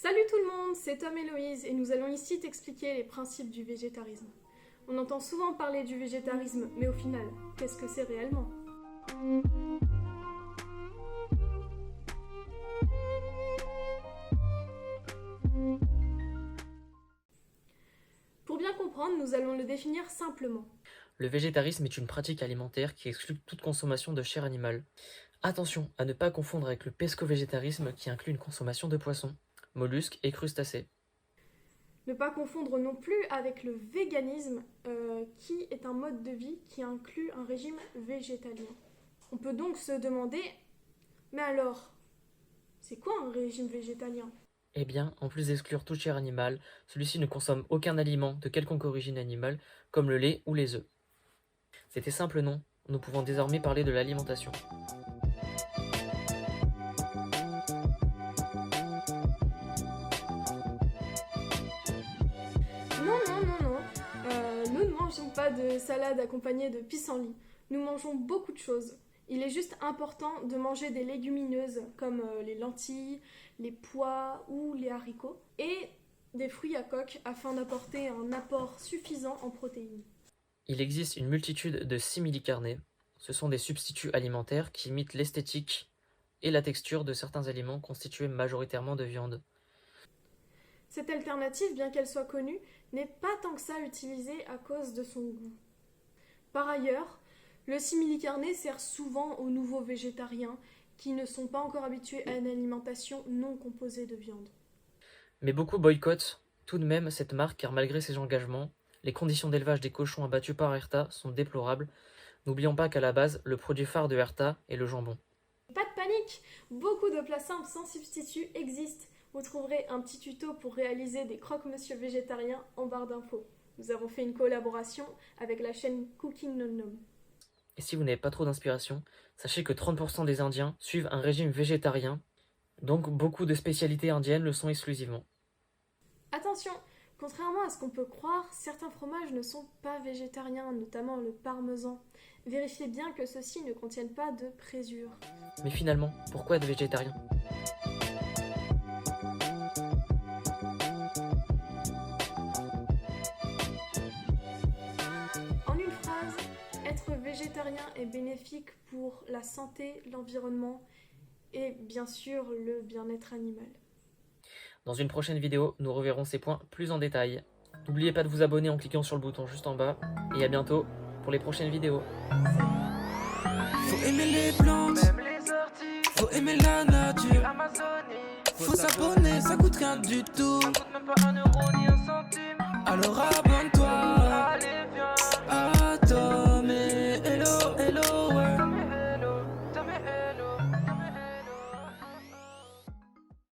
Salut tout le monde, c'est Tom et Loïse et nous allons ici t'expliquer les principes du végétarisme. On entend souvent parler du végétarisme, mais au final, qu'est-ce que c'est réellement? Pour bien comprendre, nous allons le définir simplement. Le végétarisme est une pratique alimentaire qui exclut toute consommation de chair animale. Attention à ne pas confondre avec le pesco-végétarisme qui inclut une consommation de poissons, mollusques et crustacés. Ne pas confondre non plus avec le véganisme, qui est un mode de vie qui inclut un régime végétalien. On peut donc se demander, mais alors, c'est quoi un régime végétalien? Eh bien, en plus d'exclure toute chair animale, celui-ci ne consomme aucun aliment de quelconque origine animale, comme le lait ou les œufs. C'était simple, non? Nous pouvons désormais parler de l'alimentation. Non. Nous ne mangeons pas de salade accompagnée de pissenlit. Nous mangeons beaucoup de choses. Il est juste important de manger des légumineuses comme les lentilles, les pois ou les haricots et des fruits à coque afin d'apporter un apport suffisant en protéines. Il existe une multitude de simili-carnés. Ce sont des substituts alimentaires qui imitent l'esthétique et la texture de certains aliments constitués majoritairement de viande. Cette alternative, bien qu'elle soit connue, n'est pas tant que ça utilisée à cause de son goût. Par ailleurs, le simili-carné sert souvent aux nouveaux végétariens qui ne sont pas encore habitués à une alimentation non composée de viande. Mais beaucoup boycottent tout de même cette marque car malgré ses engagements, les conditions d'élevage des cochons abattus par Herta sont déplorables. N'oublions pas qu'à la base, le produit phare de Herta est le jambon. Pas de panique, beaucoup de plats simples sans substitut existent. Vous trouverez un petit tuto pour réaliser des croque-monsieur végétariens en barre d'infos. Nous avons fait une collaboration avec la chaîne Cooking Nom Nom. Et si vous n'avez pas trop d'inspiration, sachez que 30% des Indiens suivent un régime végétarien, donc beaucoup de spécialités indiennes le sont exclusivement. Attention, contrairement à ce qu'on peut croire, certains fromages ne sont pas végétariens, notamment le parmesan. Vérifiez bien que ceux-ci ne contiennent pas de présure. Mais finalement, pourquoi être végétarien ? En une phrase, être végétarien est bénéfique pour la santé, l'environnement et bien sûr le bien-être animal. Dans une prochaine vidéo, nous reverrons ces points plus en détail. N'oubliez pas de vous abonner en cliquant sur le bouton juste en bas, et à bientôt pour les prochaines vidéos. Faut aimer les plantes, faut aimer la nature, faut s'abonner, ça coûte rien du tout. Alors abonne-toi.